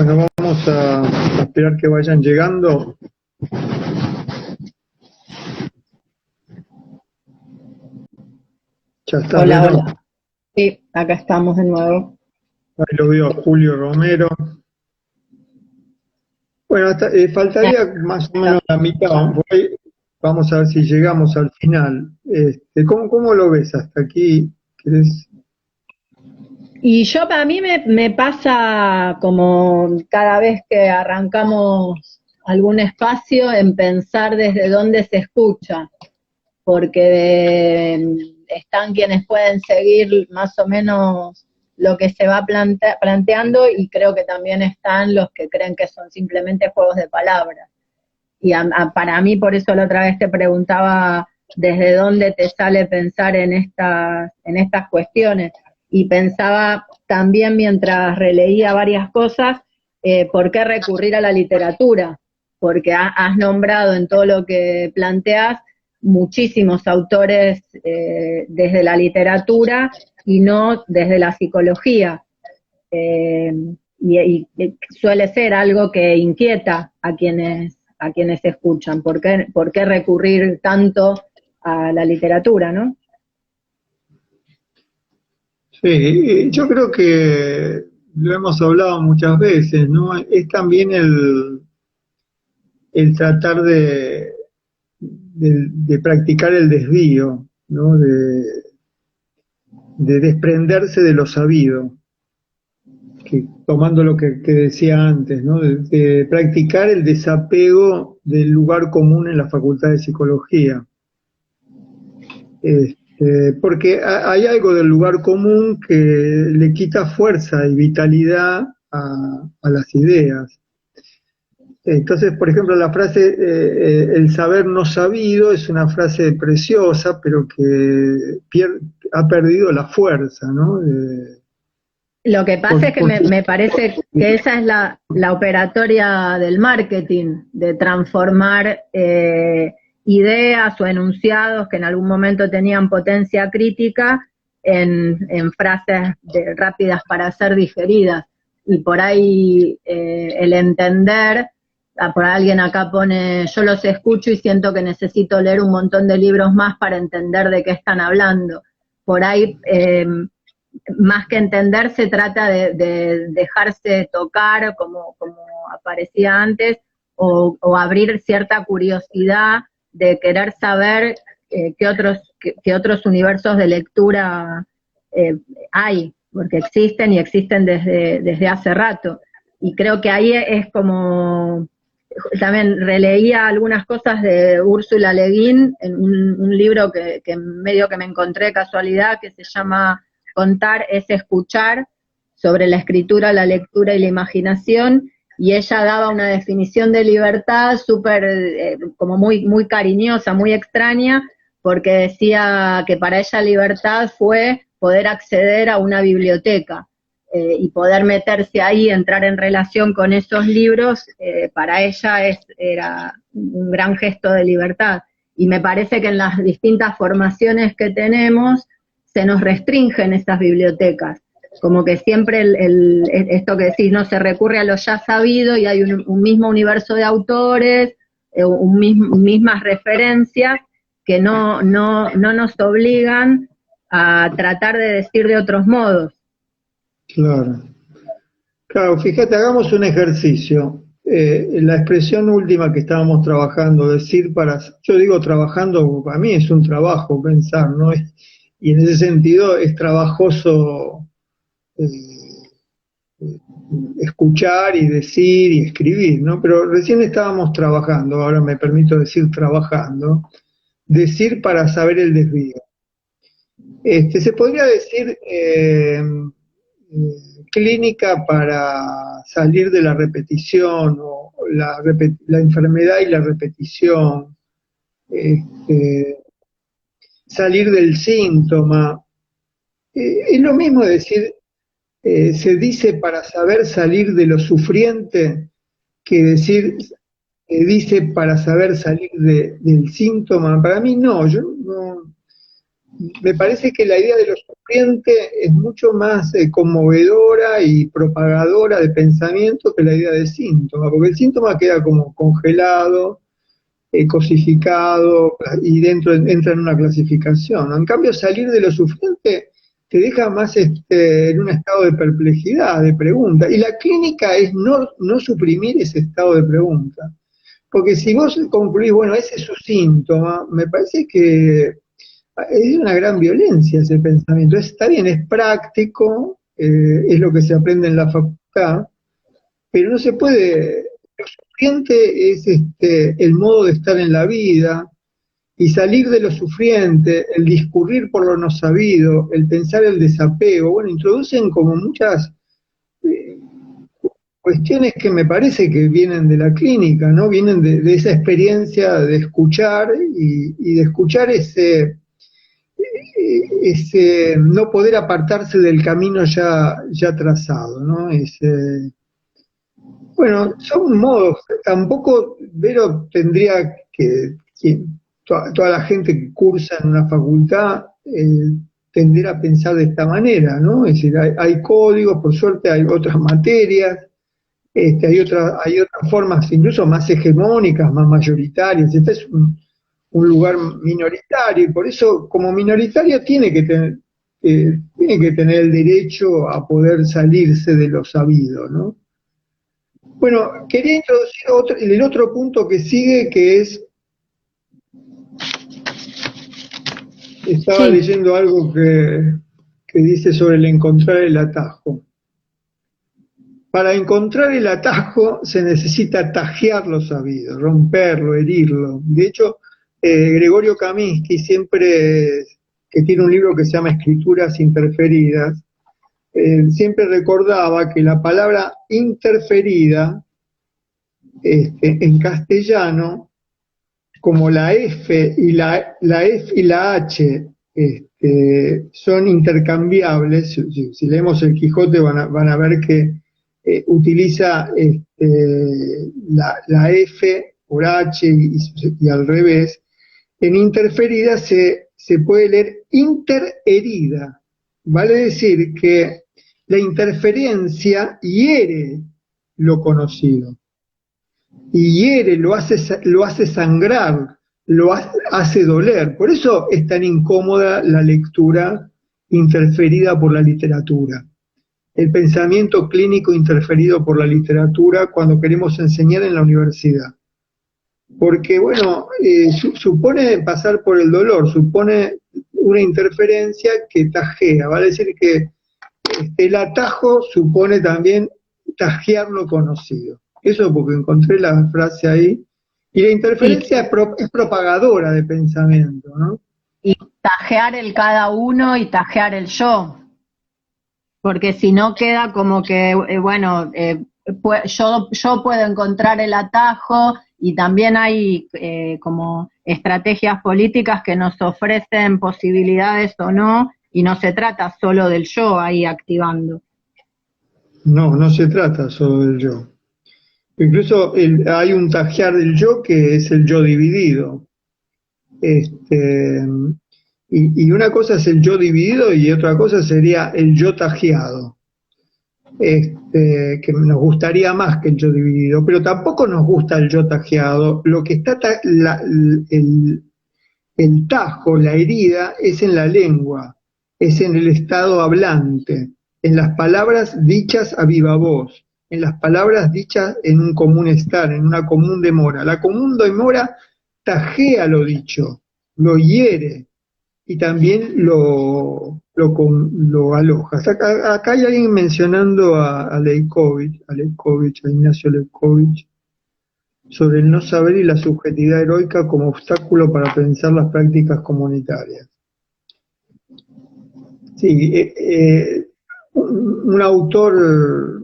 Bueno, vamos a esperar que vayan llegando. Ya está, Hola, Reno. hola. Sí, acá estamos de nuevo. Ahí lo veo a Julio Romero. Bueno, faltaría más o menos la mitad. Por ahí vamos a ver si llegamos al final. ¿Cómo lo ves hasta aquí? ¿Querés? Y yo, para mí me pasa como cada vez que arrancamos algún espacio en pensar desde dónde se escucha, porque están quienes pueden seguir más o menos lo que se va planteando, y creo que también están los que creen que son simplemente juegos de palabras. Y para mí, por eso la otra vez te preguntaba desde dónde te sale pensar en estas cuestiones. Y pensaba también mientras releía varias cosas, ¿por qué recurrir a la literatura? Porque has nombrado en todo lo que planteas muchísimos autores desde la literatura y no desde la psicología. Eh, y suele ser algo que inquieta a quienes escuchan. ¿Por qué recurrir tanto a la literatura, no? Sí, yo creo que lo hemos hablado muchas veces, ¿no? Es también el tratar de practicar el desvío, ¿no? De desprenderse de lo sabido, tomando lo que decía antes, ¿no? De practicar el desapego del lugar común en la Facultad de Psicología. Porque hay algo del lugar común que le quita fuerza y vitalidad a las ideas. Entonces, por ejemplo, la frase el saber no sabido es una frase preciosa, pero que ha perdido la fuerza, ¿no? Lo que pasa es que Porque me parece que esa es la operatoria del marketing, de transformar ideas o enunciados que en algún momento tenían potencia crítica en frases rápidas para ser digeridas. Y por ahí el entender, por alguien acá pone, yo los escucho y siento que necesito leer un montón de libros más para entender de qué están hablando. Por ahí más que entender, se trata de dejarse tocar, como aparecía antes, o abrir cierta curiosidad de querer saber qué otros universos de lectura eh, hay, porque existen y existen desde hace rato. Y creo que ahí es como, también releía algunas cosas de Úrsula Le Guin en un libro que medio que me encontré de casualidad, que se llama Contar es escuchar, sobre la escritura, la lectura y la imaginación, y ella daba una definición de libertad súper, como muy cariñosa, muy extraña, porque decía que para ella libertad fue poder acceder a una biblioteca, y poder meterse ahí, entrar en relación con esos libros, para ella era un gran gesto de libertad. Y me parece que en las distintas formaciones que tenemos se nos restringen esas bibliotecas, como que siempre esto que decís, no se recurre a lo ya sabido y hay un mismo universo de autores, mismas referencias que no nos obligan a tratar de decir de otros modos. claro. Claro, fíjate, hagamos un ejercicio. La expresión última que estábamos trabajando, decir para, yo digo trabajando, para mí es un trabajo pensar, ¿no? Y en ese sentido es trabajoso eh, escuchar y decir y escribir, ¿no? Pero recién estábamos trabajando, ahora me permito decir trabajando, decir para saber el desvío. Se podría decir clínica para salir de la repetición o la enfermedad y la repetición, este, salir del síntoma. Es lo mismo decir, se dice para saber salir de lo sufriente que decir, dice para saber salir del síntoma. Para mí no, yo no, me parece que la idea de lo sufriente es mucho más conmovedora y propagadora de pensamiento que la idea de síntoma, porque el síntoma queda como congelado, cosificado, y dentro entra en una clasificación, ¿no? En cambio, salir de lo sufriente te deja más en un estado de perplejidad, de pregunta, y la clínica es no suprimir ese estado de pregunta, porque si vos concluís, bueno, ese es su síntoma, me parece que es una gran violencia ese pensamiento. Está bien, es práctico, es lo que se aprende en la facultad, pero no se puede. Lo sufriente es el modo de estar en la vida, y salir de lo sufriente, el discurrir por lo no sabido, el pensar el desapego, bueno, introducen como muchas eh, cuestiones que me parece que vienen de la clínica, ¿no? Vienen de esa experiencia de escuchar y de escuchar ese no poder apartarse del camino ya trazado, ¿no? Bueno, son modos, tampoco Vero tendría que toda la gente que cursa en una facultad tender a pensar de esta manera, ¿no? Es decir, hay códigos, por suerte hay otras materias, hay otras formas incluso más hegemónicas, más mayoritarias. Este es un lugar minoritario, y por eso como minoritaria tiene que tener el derecho a poder salirse de lo sabido, ¿no? Bueno, quería introducir el otro punto que sigue, que es, estaba Sí, leyendo algo que dice sobre el encontrar el atajo. Para encontrar el atajo se necesita tajear lo sabido, romperlo, herirlo. De hecho, Gregorio Kaminsky siempre, que tiene un libro que se llama Escrituras Interferidas, siempre recordaba que la palabra interferida, en castellano, como la F y la F y la H son intercambiables. Si leemos el Quijote van a ver que utiliza la F por H y al revés. En interferida se puede leer interherida. Vale decir que la interferencia hiere lo conocido, y hiere, lo hace sangrar, hace doler. Por eso es tan incómoda la lectura interferida por la literatura. El pensamiento clínico interferido por la literatura cuando queremos enseñar en la universidad. Porque, bueno, supone pasar por el dolor, supone una interferencia que tajea. Vale decir que el atajo supone también tajear lo conocido. Eso porque encontré la frase ahí. Y la y, interferencia es propagadora de pensamiento, ¿no? y tajear el cada uno y tajear el yo, porque si no queda como que, yo puedo encontrar el atajo, y también hay como estrategias políticas que nos ofrecen posibilidades o no, y no se trata solo del yo ahí activando. No se trata solo del yo. Incluso hay un tajear del yo que es el yo dividido. Este, y una cosa es el yo dividido y otra cosa sería el yo tajeado. Que nos gustaría más que el yo dividido, pero tampoco nos gusta el yo tajeado. Lo que está el tajo, la herida, es en la lengua, es en el estado hablante, en las palabras dichas a viva voz, en las palabras dichas en un común estar, en una común demora. La común demora tajea lo dicho, lo hiere y también lo aloja. Acá hay alguien mencionando a Leibovitz, a Ignacio Leibovitz, sobre el no saber y la subjetividad heroica como obstáculo para pensar las prácticas comunitarias. Sí, un autor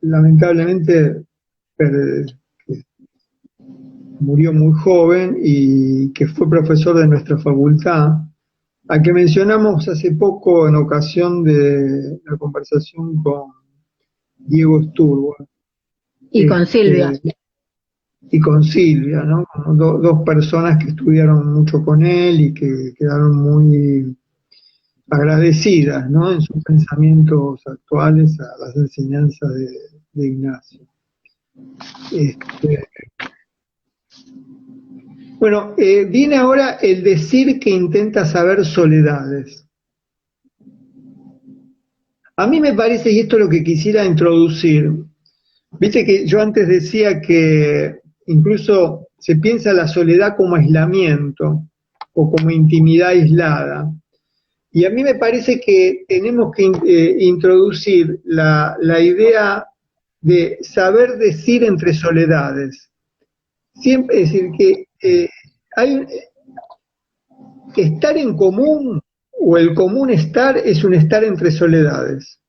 lamentablemente que murió muy joven y que fue profesor de nuestra facultad, a que mencionamos hace poco en ocasión de la conversación con Diego Sturba. Y con Silvia. Y con Silvia, ¿no? Como dos personas que estudiaron mucho con él y que quedaron muy agradecidas, ¿no? En sus pensamientos actuales a las enseñanzas de Ignacio. Este, bueno, viene ahora el decir que intenta saber soledades. A mí me parece, y esto es lo que quisiera introducir, viste que yo antes decía que incluso se piensa la soledad como aislamiento o como intimidad aislada. Y a mí me parece que tenemos que introducir la idea de saber decir entre soledades. Siempre, es decir, que hay estar en común o el común estar es un estar entre soledades.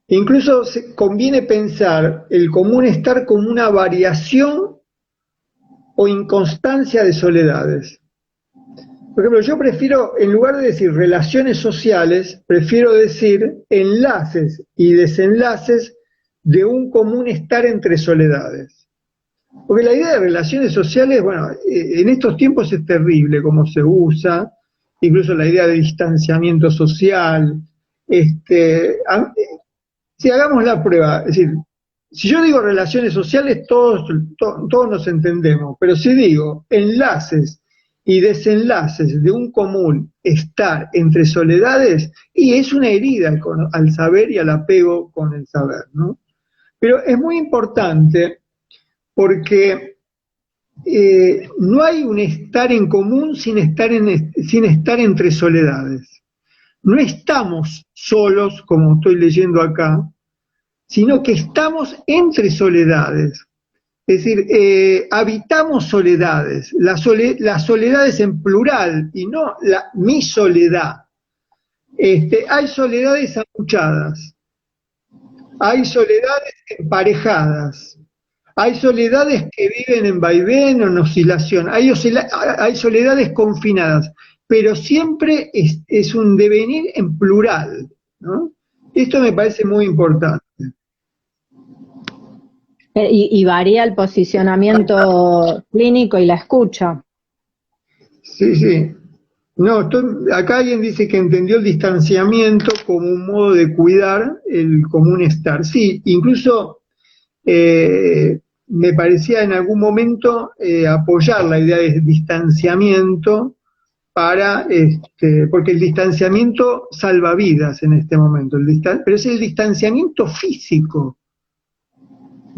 Incluso conviene pensar el común estar como una variación o inconstancia de soledades. Por ejemplo, yo prefiero, en lugar de decir relaciones sociales, prefiero decir enlaces y desenlaces de un común estar entre soledades. Porque la idea de relaciones sociales, bueno, en estos tiempos es terrible cómo se usa, incluso la idea de distanciamiento social. Si hagamos la prueba, es decir, si yo digo relaciones sociales, todos nos entendemos, pero si digo enlaces y desenlaces de un común estar entre soledades, y es una herida al saber y al apego con el saber, ¿no? Pero es muy importante porque no hay un estar en común sin estar entre soledades. No estamos solos, como estoy leyendo acá, sino que estamos entre soledades. Es decir, habitamos soledades, las soledades en plural y no mi soledad. Hay soledades amuchadas, hay soledades emparejadas, hay soledades que viven en vaivén o en oscilación, hay soledades confinadas, pero siempre es un devenir en plural, ¿no? Esto me parece muy importante. Y varía el posicionamiento clínico y la escucha. Sí, sí. No, acá alguien dice que entendió el distanciamiento como un modo de cuidar el común estar. Sí, incluso me parecía en algún momento apoyar la idea de distanciamiento porque el distanciamiento salva vidas en este momento, pero es el distanciamiento físico.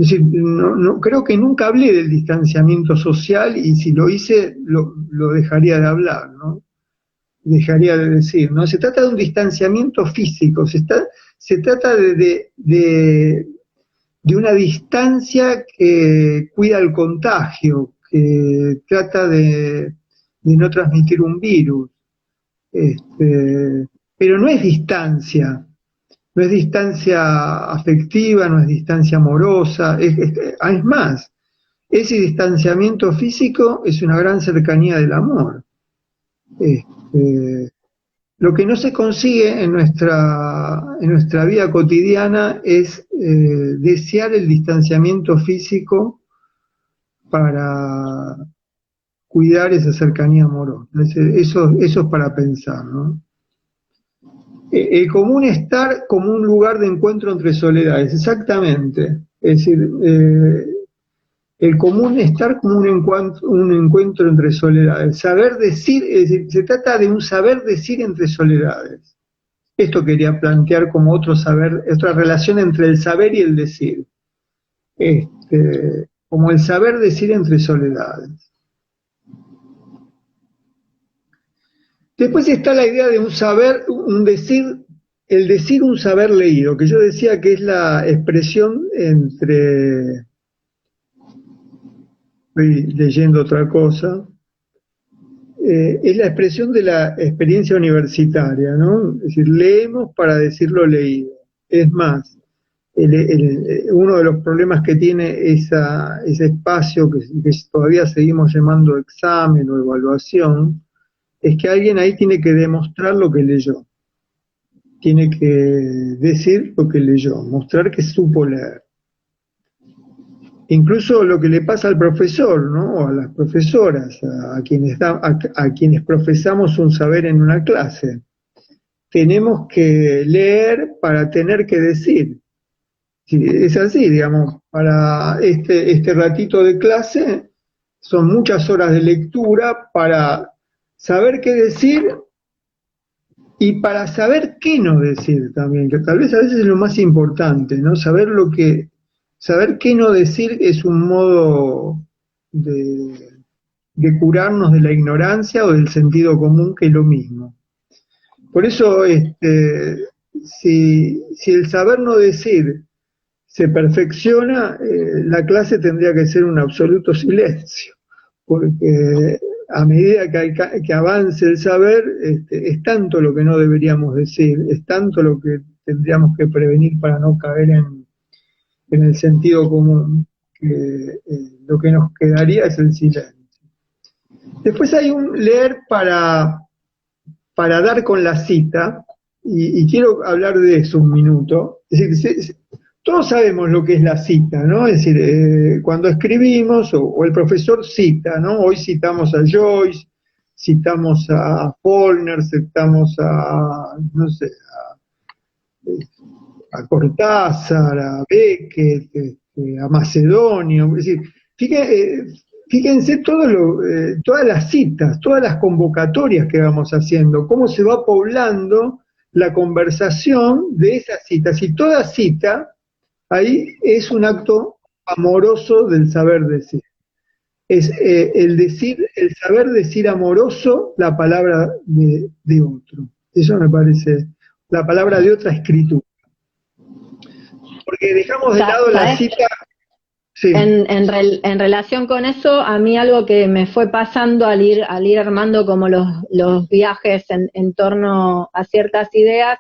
Es decir, creo que nunca hablé del distanciamiento social y si lo hice, lo dejaría de hablar, ¿no? Dejaría de decir, ¿no? Se trata de un distanciamiento físico, se trata de una distancia que cuida el contagio, que trata de no transmitir un virus. Pero no es distancia. No es distancia afectiva, no es distancia amorosa, es más, ese distanciamiento físico es una gran cercanía del amor. Lo que no se consigue en nuestra vida cotidiana es desear el distanciamiento físico para cuidar esa cercanía amorosa. Eso es para pensar, ¿no? El común estar como un lugar de encuentro entre soledades, exactamente. Es decir, el común estar como un encuentro entre soledades. Saber decir, es decir, se trata de un saber decir entre soledades. Esto quería plantear como otra relación entre el saber y el decir. Como el saber decir entre soledades. Después está la idea de un saber, el decir un saber leído, que yo decía que es la expresión estoy leyendo otra cosa, es la expresión de la experiencia universitaria, ¿no? Es decir, leemos para decirlo leído. Es más, uno de los problemas que tiene ese espacio que todavía seguimos llamando examen o evaluación, es que alguien ahí tiene que demostrar lo que leyó. Tiene que decir lo que leyó, mostrar que supo leer. incluso lo que le pasa al profesor, ¿no? O a las profesoras, a quienes profesamos un saber en una clase. Tenemos que leer para tener que decir. Sí, es así, digamos, para este ratito de clase son muchas horas de lectura para saber qué decir y para saber qué no decir también, que tal vez a veces es lo más importante, ¿no? Saber qué no decir es un modo de, de curarnos de la ignorancia o del sentido común, que es lo mismo. Por eso, si el saber no decir se perfecciona, la clase tendría que ser un absoluto silencio, porque a medida que avance el saber, es tanto lo que no deberíamos decir, es tanto lo que tendríamos que prevenir para no caer en el sentido común, que lo que nos quedaría es el silencio. Después hay un leer para dar con la cita, y quiero hablar de eso un minuto. Es decir, todos sabemos lo que es la cita, ¿no? Es decir, cuando escribimos, o el profesor cita, ¿no? Hoy citamos a Joyce, citamos a Faulkner, citamos no sé, a Cortázar, a Beckett, a Macedonio. Es decir, fíjense todas las citas, todas las convocatorias que vamos haciendo, cómo se va poblando la conversación de esas citas. Y toda cita ahí es un acto amoroso del saber decir. Es el saber decir amoroso la palabra de otro. Eso me parece la palabra de otra escritura. Porque dejamos de lado la cita. Sí. En relación con eso, a mí algo que me fue pasando al ir armando como los viajes en torno a ciertas ideas,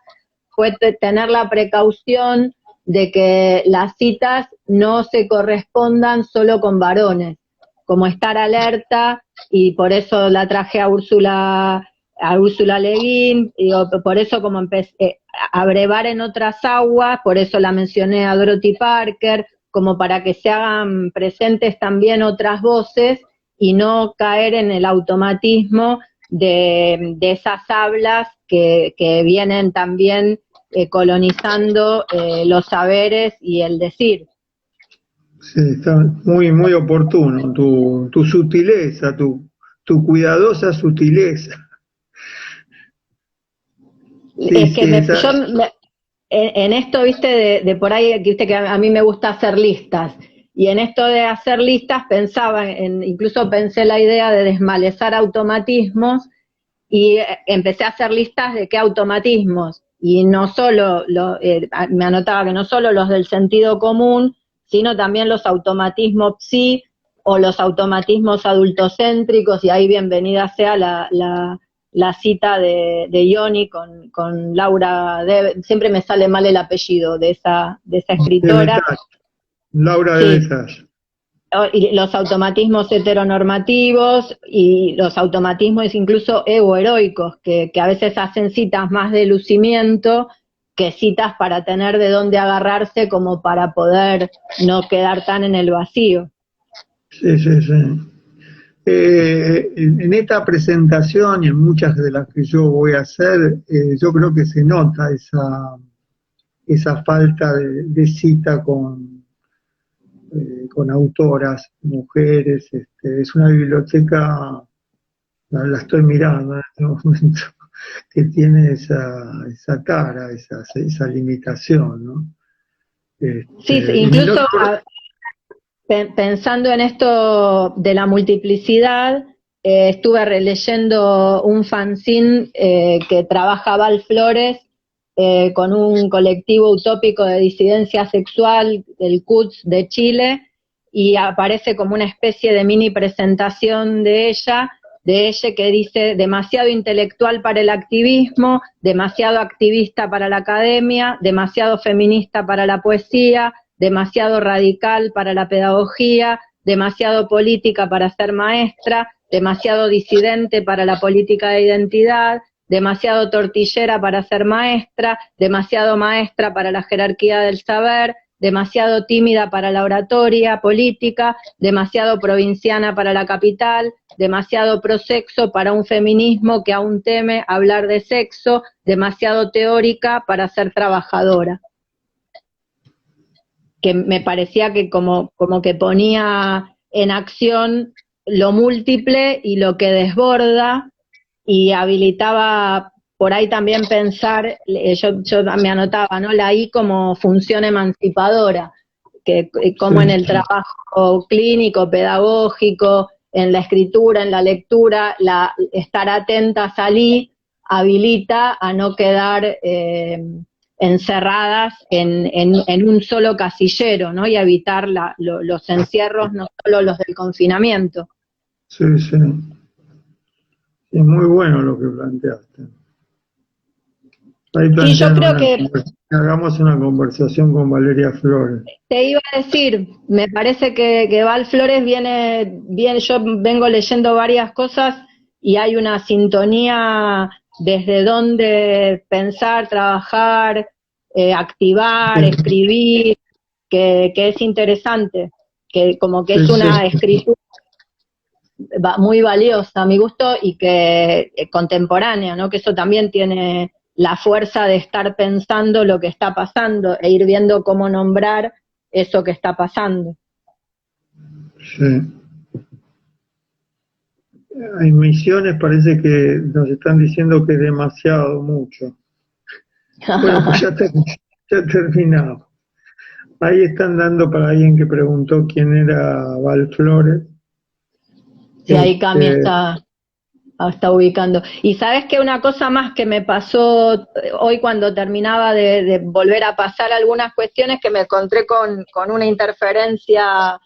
fue tener la precaución de que las citas no se correspondan solo con varones, como estar alerta, y por eso la traje a Úrsula Le Guin, y por eso como empecé a brevar en otras aguas, por eso la mencioné a Dorothy Parker, como para que se hagan presentes también otras voces y no caer en el automatismo de esas hablas que vienen también colonizando los saberes y el decir. Sí, está muy, muy oportuno tu sutileza, tu cuidadosa sutileza. Sí, es que en esto, viste, de por ahí, viste que a mí me gusta hacer listas, y en esto de hacer listas incluso pensé la idea de desmalezar automatismos, y empecé a hacer listas de qué automatismos, y no solo, me anotaba que no solo los del sentido común, sino también los automatismos psi, o los automatismos adultocéntricos, y ahí bienvenida sea la cita de Ioni con Laura, siempre me sale mal el apellido de esa escritora. Laura de Besage. Y los automatismos heteronormativos y los automatismos incluso egoheroicos, que a veces hacen citas más de lucimiento que citas para tener de dónde agarrarse, como para poder no quedar tan en el vacío. Sí, sí, sí. En esta presentación y en muchas de las que yo voy a hacer, yo creo que se nota esa falta de cita con autoras, mujeres. Es una biblioteca, la estoy mirando en este momento, que tiene esa cara, esa limitación, ¿no? Sí, incluso pensando en esto de la multiplicidad, estuve releyendo un fanzine que trabaja Val Flores con un colectivo utópico de disidencia sexual, el CUTS de Chile, y aparece como una especie de mini presentación de ella que dice: demasiado intelectual para el activismo, demasiado activista para la academia, demasiado feminista para la poesía, demasiado radical para la pedagogía, demasiado política para ser maestra, demasiado disidente para la política de identidad, demasiado tortillera para ser maestra, demasiado maestra para la jerarquía del saber, demasiado tímida para la oratoria política, demasiado provinciana para la capital, demasiado prosexo para un feminismo que aún teme hablar de sexo, demasiado teórica para ser trabajadora. Que me parecía que como que ponía en acción lo múltiple y lo que desborda, y habilitaba por ahí también pensar, yo me anotaba, ¿no? La I como función emancipadora, que como en el trabajo clínico, pedagógico, en la escritura, en la lectura, estar atentas al I habilita a no quedar encerradas en un solo casillero, ¿no? Y a evitar los encierros, no solo los del confinamiento. Sí, sí. Es muy bueno lo que planteaste. Ahí Sí, yo creo que hagamos una conversación con Valeria Flores. te iba a decir, me parece que Val Flores viene bien, yo vengo leyendo varias cosas y hay una sintonía desde donde pensar, trabajar, activar, escribir, que es interesante, que como que es una escritura muy valiosa a mi gusto y que contemporánea, ¿no? Que eso también tiene la fuerza de estar pensando lo que está pasando e ir viendo cómo nombrar eso que está pasando. Sí. En Misiones parece que nos están diciendo que es demasiado mucho. Bueno, pues ya terminamos. Ahí están dando para alguien que preguntó quién era Val Flores. Sí, ahí Cami está ubicando. Y sabes que una cosa más que me pasó hoy cuando terminaba de volver a pasar algunas cuestiones, que me encontré con una interferencia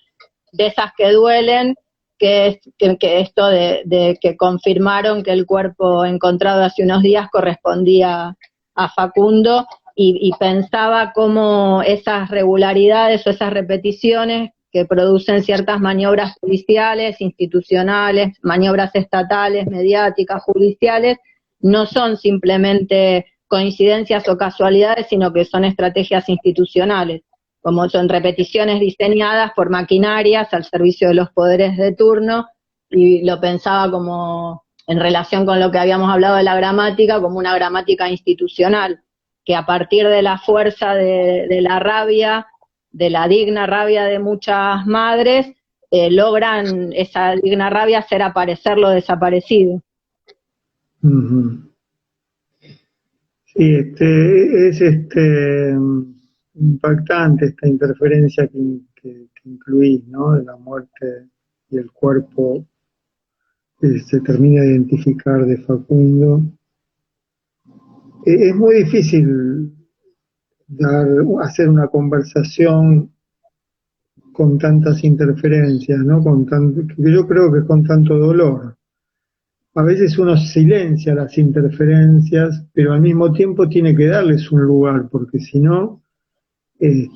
de esas que duelen, que es que esto de que confirmaron que el cuerpo encontrado hace unos días correspondía a Facundo, y pensaba cómo esas regularidades o esas repeticiones que producen ciertas maniobras policiales, institucionales, maniobras estatales, mediáticas, judiciales, no son simplemente coincidencias o casualidades, sino que son estrategias institucionales, como son repeticiones diseñadas por maquinarias al servicio de los poderes de turno, y lo pensaba como en relación con lo que habíamos hablado de la gramática, como una gramática institucional, que a partir de la fuerza de la rabia, de la digna rabia de muchas madres, logran esa digna rabia hacer aparecer lo desaparecido. Sí, es impactante esta interferencia que incluís, ¿no? De la muerte y el cuerpo que se termina de identificar de Facundo. Es muy difícil hacer una conversación con tantas interferencias, ¿no? Yo creo que con tanto dolor. A veces uno silencia las interferencias, pero al mismo tiempo tiene que darles un lugar, porque si no, hay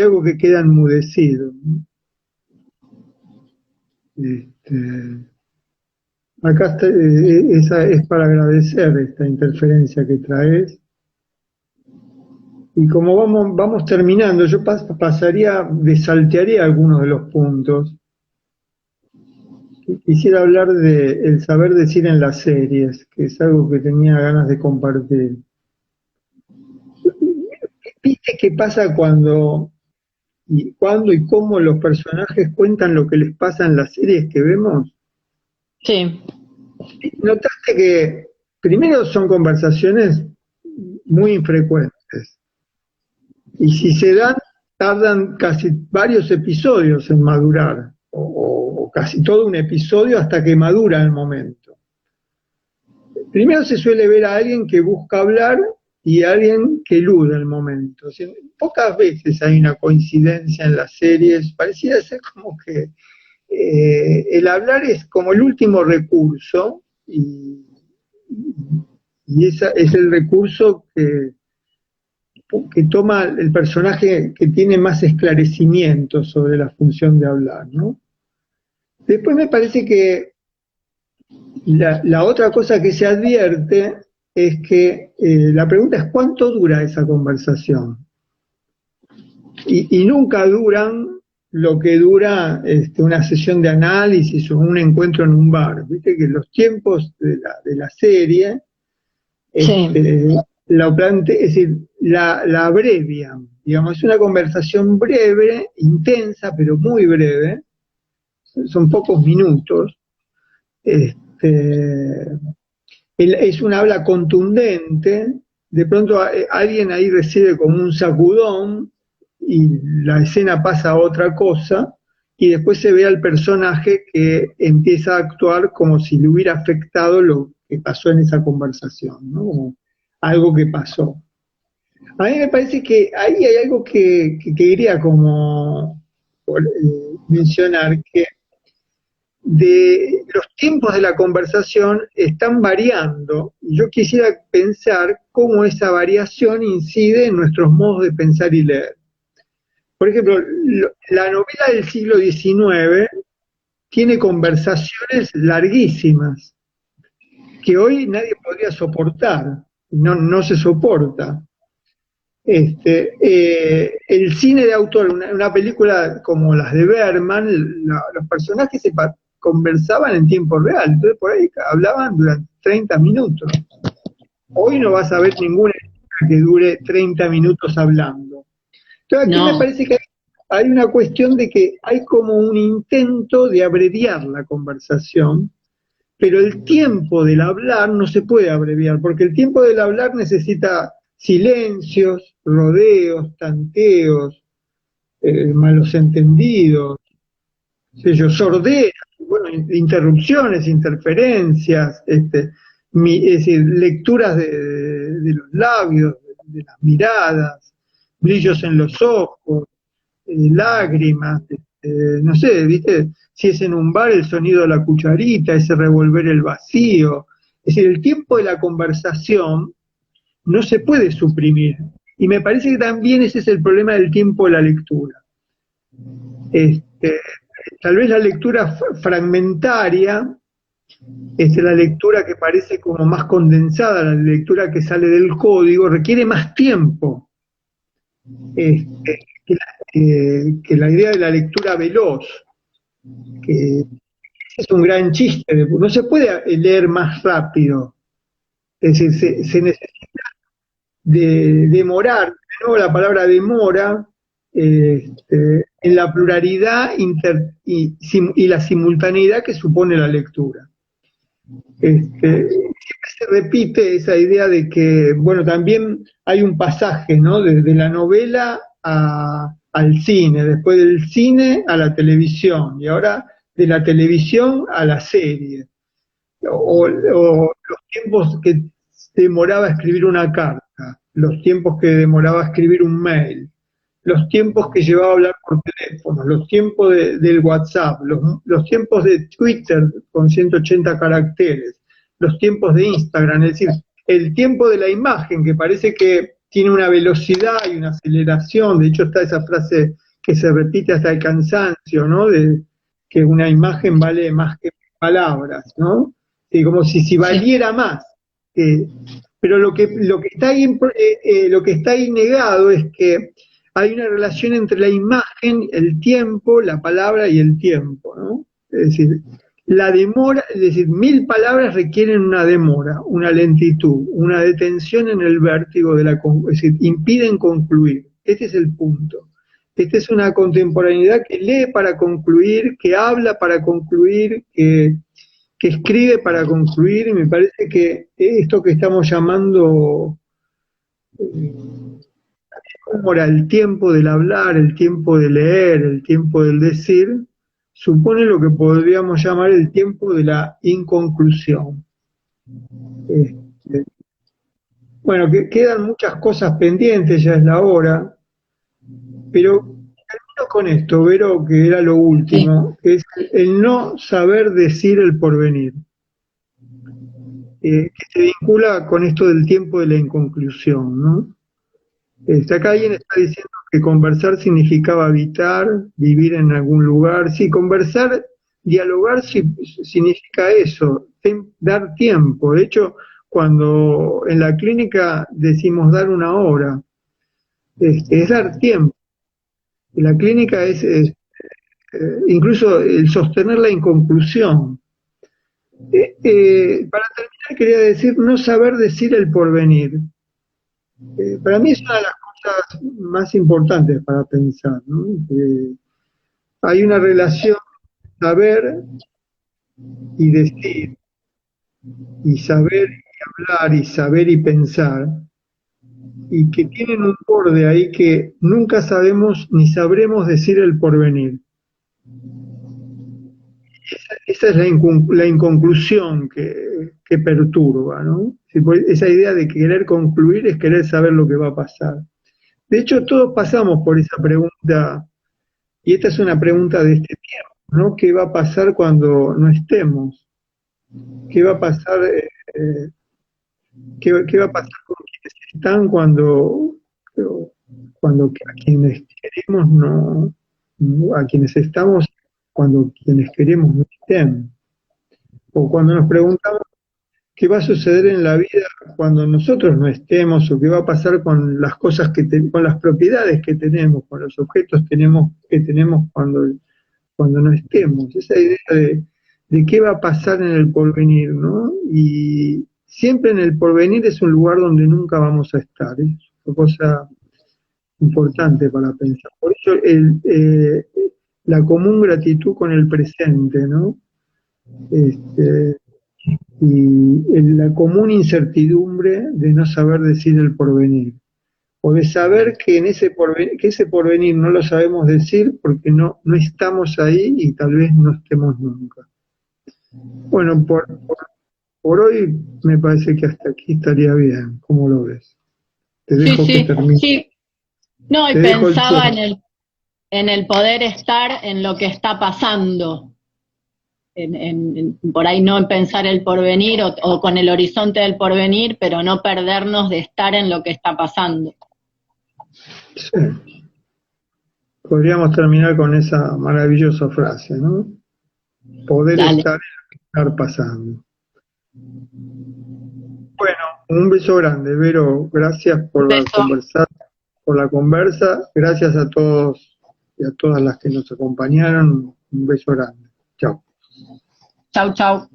algo que queda enmudecido, ¿no? Acá está, esa es para agradecer esta interferencia que traes. Y como vamos terminando, yo saltearía algunos de los puntos. Quisiera hablar de el saber decir en las series, que es algo que tenía ganas de compartir. ¿Viste qué pasa cuando y cómo los personajes cuentan lo que les pasa en las series que vemos? Sí. Notaste que primero son conversaciones muy infrecuentes, y si se dan, tardan casi varios episodios en madurar, o casi todo un episodio hasta que madura el momento. Primero se suele ver a alguien que busca hablar y a alguien que elude el momento. O sea, pocas veces hay una coincidencia en las series, pareciera ser como que el hablar es como el último recurso, y ese es el recurso que toma el personaje que tiene más esclarecimiento sobre la función de hablar, ¿no? Después me parece que la otra cosa que se advierte es que la pregunta es ¿cuánto dura esa conversación? Y nunca duran lo que dura una sesión de análisis o un encuentro en un bar. Viste que los tiempos de la serie es decir, la abrevian. Digamos, es una conversación breve, intensa, pero muy breve. Son pocos minutos. Es una habla contundente. De pronto alguien ahí recibe como un sacudón y la escena pasa a otra cosa, y después se ve al personaje que empieza a actuar como si le hubiera afectado lo que pasó en esa conversación, ¿no? Como algo que pasó. A mí me parece que ahí hay algo que quería como mencionar, que de los tiempos de la conversación están variando, y yo quisiera pensar cómo esa variación incide en nuestros modos de pensar y leer. Por ejemplo, la novela del siglo XIX tiene conversaciones larguísimas que hoy nadie podría soportar, no se soporta. El cine de autor, una película como las de Bergman, los personajes conversaban en tiempo real, entonces por ahí hablaban durante 30 minutos. Hoy no vas a ver ninguna que dure 30 minutos hablando. Entonces aquí me parece que hay una cuestión de que hay como un intento de abreviar la conversación, pero el tiempo del hablar no se puede abreviar, porque el tiempo del hablar necesita silencios, rodeos, tanteos, malos entendidos, sorderas, bueno, interrupciones, interferencias, es decir, lecturas de los labios, de las miradas, brillos en los ojos, lágrimas, no sé, ¿viste? Si es en un bar, el sonido de la cucharita, ese revolver el vacío. Es decir, el tiempo de la conversación no se puede suprimir. Y me parece que también ese es el problema del tiempo de la lectura. Tal vez la lectura fragmentaria, la lectura que parece como más condensada, la lectura que sale del código, requiere más tiempo que la idea de la lectura veloz, que es un gran chiste, no se puede leer más rápido, es decir, se necesita demorar, de nuevo la palabra demora, en la pluralidad y la simultaneidad que supone la lectura. Siempre se repite esa idea de que, bueno, también hay un pasaje, ¿no? Desde la novela al cine, después del cine a la televisión, y ahora de la televisión a la serie, o los tiempos que demoraba escribir una carta, los tiempos que demoraba escribir un mail, los tiempos que llevaba a hablar por teléfono, los tiempos del WhatsApp, los tiempos de Twitter con 180 caracteres, los tiempos de Instagram, es decir, el tiempo de la imagen, que parece que tiene una velocidad y una aceleración. De hecho está esa frase que se repite hasta el cansancio, ¿no? De que una imagen vale más que palabras, ¿no? Y como si valiera más. Pero lo que está ahí negado es que hay una relación entre la imagen, el tiempo, la palabra y el tiempo, ¿no? Es decir, la demora, es decir, 1000 palabras requieren una demora, una lentitud, una detención en el vértigo es decir, impiden concluir. Este es el punto. Esta es una contemporaneidad que lee para concluir, que habla para concluir, que escribe para concluir, y me parece que esto que estamos llamando el tiempo del hablar, el tiempo de leer, el tiempo del decir, supone lo que podríamos llamar el tiempo de la inconclusión. Bueno, que quedan muchas cosas pendientes, ya es la hora, pero termino con esto, Vero, que era lo último, que es el no saber decir el porvenir, que se vincula con esto del tiempo de la inconclusión, ¿no? Acá alguien está diciendo que conversar significaba habitar, vivir en algún lugar. Sí, conversar, dialogar significa eso, dar tiempo. De hecho, cuando en la clínica decimos dar una hora, es dar tiempo. La clínica es incluso el sostener la inconclusión. Para terminar quería decir no saber decir el porvenir. Para mí es una de las cosas más importantes para pensar, ¿no? Hay una relación saber y decir, y saber y hablar, y saber y pensar, y que tienen un borde ahí que nunca sabemos ni sabremos decir el porvenir. Esa es la inconclusión que perturba, ¿no? Esa idea de querer concluir es querer saber lo que va a pasar. De hecho, todos pasamos por esa pregunta, y esta es una pregunta de este tiempo, ¿no? ¿Qué va a pasar cuando no estemos? ¿Qué va a pasar, qué va a pasar con quienes están cuando a quienes queremos a quienes estamos cuando quienes queremos no estén? O cuando nos preguntamos qué va a suceder en la vida cuando nosotros no estemos, o qué va a pasar con las cosas con las propiedades que tenemos, con los objetos que tenemos cuando no estemos. Esa idea de qué va a pasar en el porvenir, ¿no? Y siempre en el porvenir es un lugar donde nunca vamos a estar, es una cosa importante para pensar. Por eso la común gratitud con el presente, ¿no? Y la común incertidumbre de no saber decir el porvenir, o de saber que ese porvenir no lo sabemos decir porque no estamos ahí y tal vez no estemos nunca. Bueno, por hoy me parece que hasta aquí estaría bien. ¿Cómo lo ves? Te dejo que termine. Sí. No, y pensaba en el poder estar en lo que está pasando. Por ahí no en pensar el porvenir o con el horizonte del porvenir, pero no perdernos de estar en lo que está pasando. Sí. Podríamos terminar con esa maravillosa frase, ¿no? Poder estar en lo que está pasando. Bueno, un beso grande, Vero. Gracias por la conversa. Gracias a todos y a todas las que nos acompañaron. Un beso grande. Chao. Chau, chau.